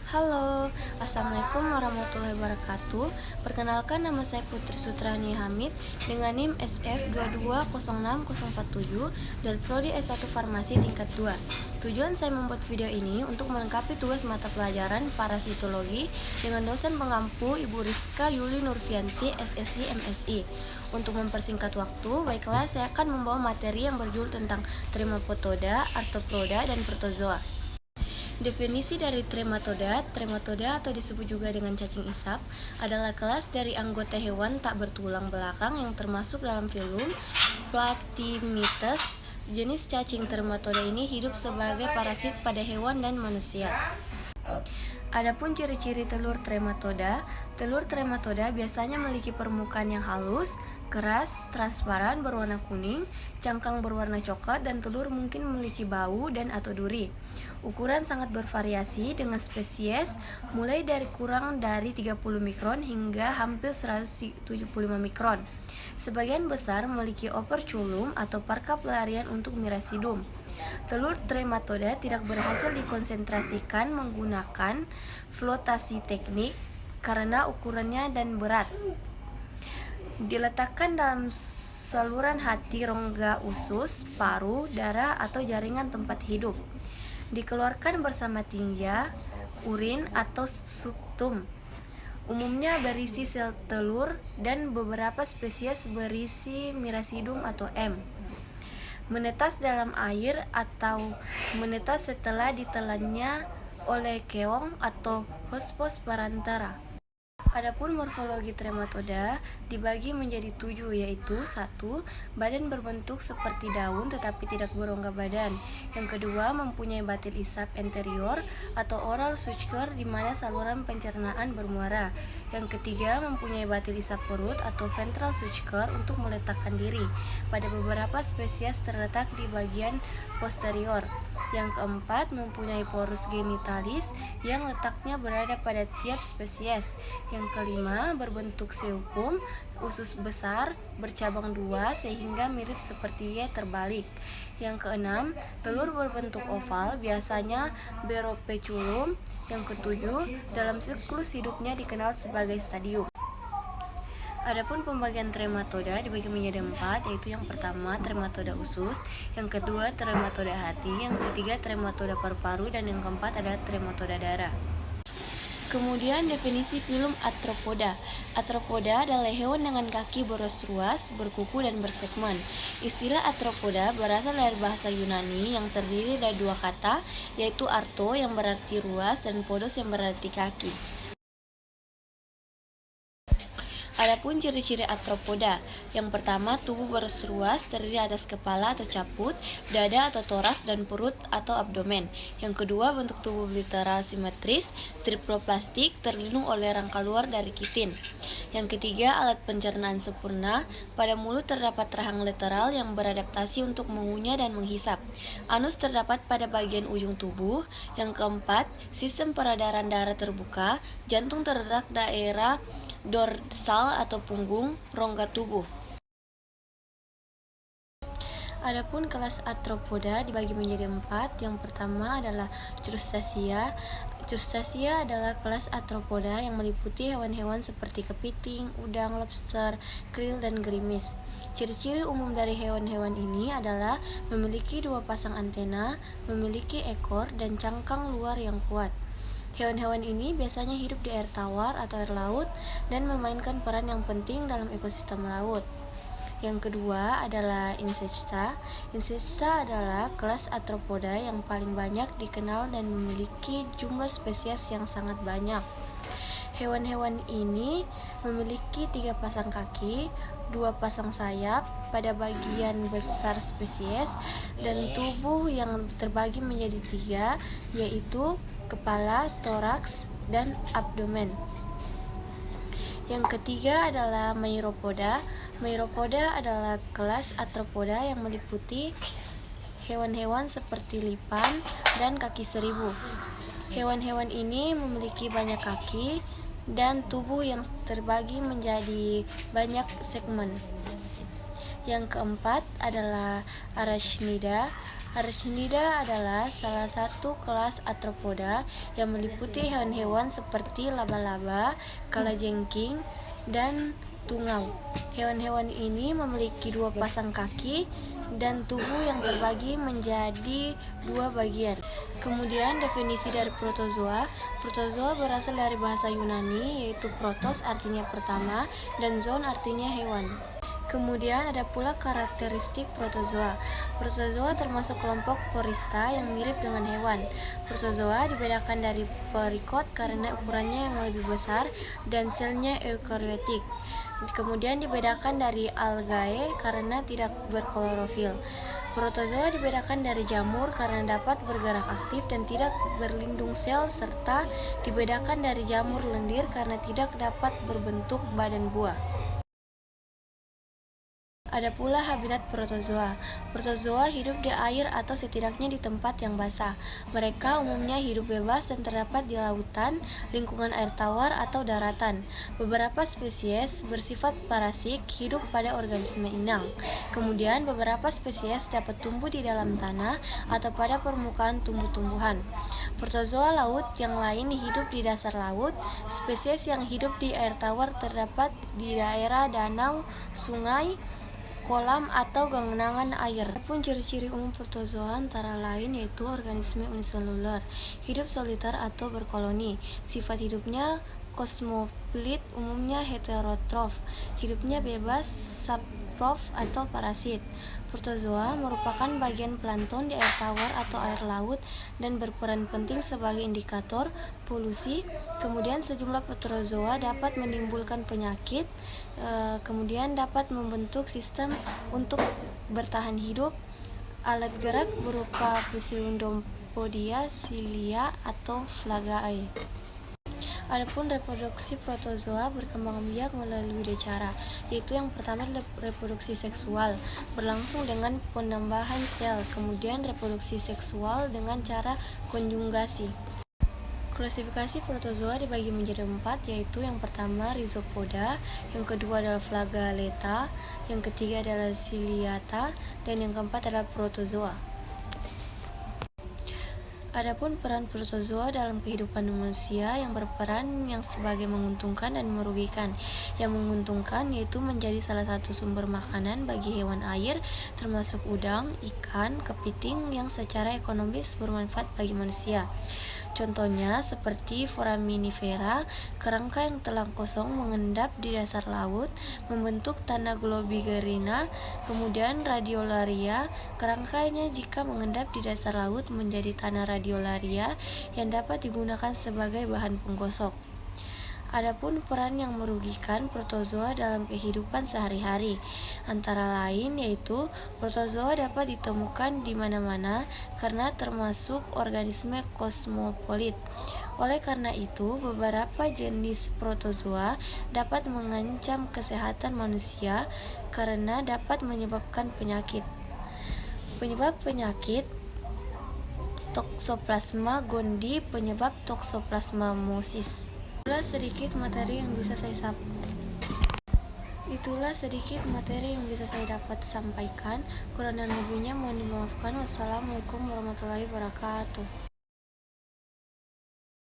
Halo, Assalamualaikum warahmatullahi wabarakatuh. Perkenalkan, nama saya Putri Sutrani Hamid dengan NIM SF2206047 dari Prodi S1 Farmasi tingkat 2. Tujuan saya membuat video ini untuk melengkapi tugas mata pelajaran parasitologi dengan dosen pengampu Ibu Rizka Yuli Nurfianti, SSI MSI. Untuk mempersingkat waktu, baiklah saya akan membawa materi yang berjudul tentang Trematopoda, Arthropoda, dan Protozoa. Definisi dari trematoda atau disebut juga dengan cacing isap, adalah kelas dari anggota hewan tak bertulang belakang yang termasuk dalam filum Platyrmytes. Jenis cacing trematoda ini hidup sebagai parasit pada hewan dan manusia. Adapun ciri-ciri telur trematoda biasanya memiliki permukaan yang halus, keras, transparan, berwarna kuning, cangkang berwarna coklat, dan telur mungkin memiliki bau dan atau duri. Ukuran sangat bervariasi dengan spesies mulai dari kurang dari 30 mikron hingga hampir 175 mikron. Sebagian besar memiliki operculum atau parka pelarian untuk Miracidum. Telur trematoda tidak berhasil dikonsentrasikan menggunakan flotasi teknik karena ukurannya dan berat. Diletakkan dalam saluran hati, rongga usus, paru, darah, atau jaringan tempat hidup. Dikeluarkan bersama tinja, urin, atau subtum. Umumnya berisi sel telur dan beberapa spesies berisi Miracidum atau M. Menetas dalam air atau menetas setelah ditelannya oleh keong atau hospos parantara. Adapun morfologi trematoda dibagi menjadi 7, yaitu 1. Badan berbentuk seperti daun tetapi tidak berongga badan. Yang kedua, mempunyai batil isap anterior atau oral suture di mana saluran pencernaan bermuara. Yang ketiga, mempunyai batil isap perut atau ventral suture untuk meletakkan diri. Pada beberapa spesies terletak di bagian posterior. Yang keempat, mempunyai porus genitalis yang letaknya berada pada tiap spesies. Yang kelima, berbentuk seukum, usus besar, bercabang 2 sehingga mirip seperti Y terbalik. Yang keenam, telur berbentuk oval, biasanya beropeculum. Yang ketujuh, dalam siklus hidupnya dikenal sebagai stadium. Adapun pembagian trematoda dibagi menjadi 4, yaitu yang pertama trematoda usus, yang kedua trematoda hati, yang ketiga trematoda paru-paru, dan yang keempat adalah trematoda darah. Kemudian definisi filum Arthropoda. Arthropoda adalah hewan dengan kaki beruas-ruas, berkuku, dan bersegmen. Istilah arthropoda berasal dari bahasa Yunani yang terdiri dari dua kata, yaitu artho yang berarti ruas dan podos yang berarti kaki. Adapun ciri-ciri arthropoda, yang pertama tubuh beruas-ruas terdiri atas kepala atau caput, dada atau toraks, dan perut atau abdomen. Yang kedua, bentuk tubuh literal simetris, triploplastik, terlindung oleh rangka luar dari kitin. Yang ketiga, alat pencernaan sempurna. Pada mulut terdapat rahang lateral yang beradaptasi untuk mengunyah dan menghisap. Anus terdapat pada bagian ujung tubuh. Yang keempat, sistem peredaran darah terbuka. Jantung terletak daerah dorsal atau punggung rongga tubuh. Adapun kelas arthropoda dibagi menjadi 4. Yang pertama adalah Crustacea. Crustacea adalah kelas arthropoda yang meliputi hewan-hewan seperti kepiting, udang, lobster, krill, dan gerimis. Ciri-ciri umum dari hewan-hewan ini adalah memiliki 2 pasang antena, memiliki ekor, dan cangkang luar yang kuat. Hewan-hewan ini biasanya hidup di air tawar atau air laut dan memainkan peran yang penting dalam ekosistem laut. Yang kedua adalah Insecta. Insecta adalah kelas arthropoda yang paling banyak dikenal dan memiliki jumlah spesies yang sangat banyak. Hewan-hewan ini memiliki 3 pasang kaki, 2 pasang sayap pada bagian besar spesies, dan tubuh yang terbagi menjadi 3, yaitu kepala, toraks, dan abdomen. Yang ketiga adalah Myropoda. Myropoda adalah kelas arthropoda yang meliputi hewan-hewan seperti lipan dan kaki seribu. Hewan-hewan ini memiliki banyak kaki dan tubuh yang terbagi menjadi banyak segmen. Yang keempat adalah Arachnida. Arachnida adalah salah satu kelas arthropoda yang meliputi hewan-hewan seperti laba-laba, kalajengking, dan tungau. Hewan-hewan ini memiliki 2 pasang kaki dan tubuh yang terbagi menjadi 2 bagian. Kemudian definisi dari protozoa. Protozoa berasal dari bahasa Yunani yaitu protos artinya pertama dan zoon artinya hewan. Kemudian ada pula karakteristik protozoa. Protozoa termasuk kelompok porista yang mirip dengan hewan. Protozoa dibedakan dari perikot karena ukurannya yang lebih besar dan selnya eukariotik. Kemudian dibedakan dari algae karena tidak berklorofil. Protozoa dibedakan dari jamur karena dapat bergerak aktif dan tidak berlindung sel, serta dibedakan dari jamur lendir karena tidak dapat berbentuk badan buah. Ada pula habitat protozoa. Protozoa hidup di air atau setidaknya di tempat yang basah. Mereka umumnya hidup bebas dan terdapat di lautan, lingkungan air tawar atau daratan. Beberapa spesies bersifat parasit hidup pada organisme inang. Kemudian beberapa spesies dapat tumbuh di dalam tanah atau pada permukaan tumbuh-tumbuhan. Protozoa laut yang lain hidup di dasar laut. Spesies yang hidup di air tawar terdapat di daerah danau, sungai, kolam atau genangan air. Adapun ciri-ciri umum protozoa antara lain yaitu organisme uniseluler, hidup soliter atau berkoloni. Sifat hidupnya kosmopolit, umumnya heterotrof, hidupnya bebas, saprof atau parasit. Protozoa merupakan bagian plankton di air tawar atau air laut dan berperan penting sebagai indikator polusi. Kemudian sejumlah protozoa dapat menimbulkan penyakit, kemudian dapat membentuk sistem untuk bertahan hidup. Alat gerak berupa Pseudopodia, silia, atau Flagae. Adapun reproduksi protozoa berkembang biak melalui 2 cara, yaitu yang pertama reproduksi seksual, berlangsung dengan penambahan sel, kemudian reproduksi seksual dengan cara konjugasi. Klasifikasi protozoa dibagi menjadi 4, yaitu yang pertama Rhizopoda, yang kedua adalah Flagellata, yang ketiga adalah Ciliata, dan yang keempat adalah protozoa. Adapun peran protozoa dalam kehidupan manusia yang berperan yang sebagai menguntungkan dan merugikan. Yang menguntungkan yaitu menjadi salah satu sumber makanan bagi hewan air termasuk udang, ikan, kepiting yang secara ekonomis bermanfaat bagi manusia. Contohnya seperti foraminifera, kerangka yang telah kosong mengendap di dasar laut membentuk tanah globigerina. Kemudian radiolaria, kerangkanya jika mengendap di dasar laut menjadi tanah radiolaria yang dapat digunakan sebagai bahan penggosok. Adapun peran yang merugikan protozoa dalam kehidupan sehari-hari antara lain yaitu protozoa dapat ditemukan di mana-mana karena termasuk organisme kosmopolit. Oleh karena itu, beberapa jenis protozoa dapat mengancam kesehatan manusia karena dapat menyebabkan penyakit. Penyebab penyakit Toxoplasma gondii, penyebab toxoplasmosis. Itulah sedikit materi yang bisa dapat sampaikan. Kurang dan lebihnya mohon dimaafkan. Wassalamualaikum warahmatullahi wabarakatuh.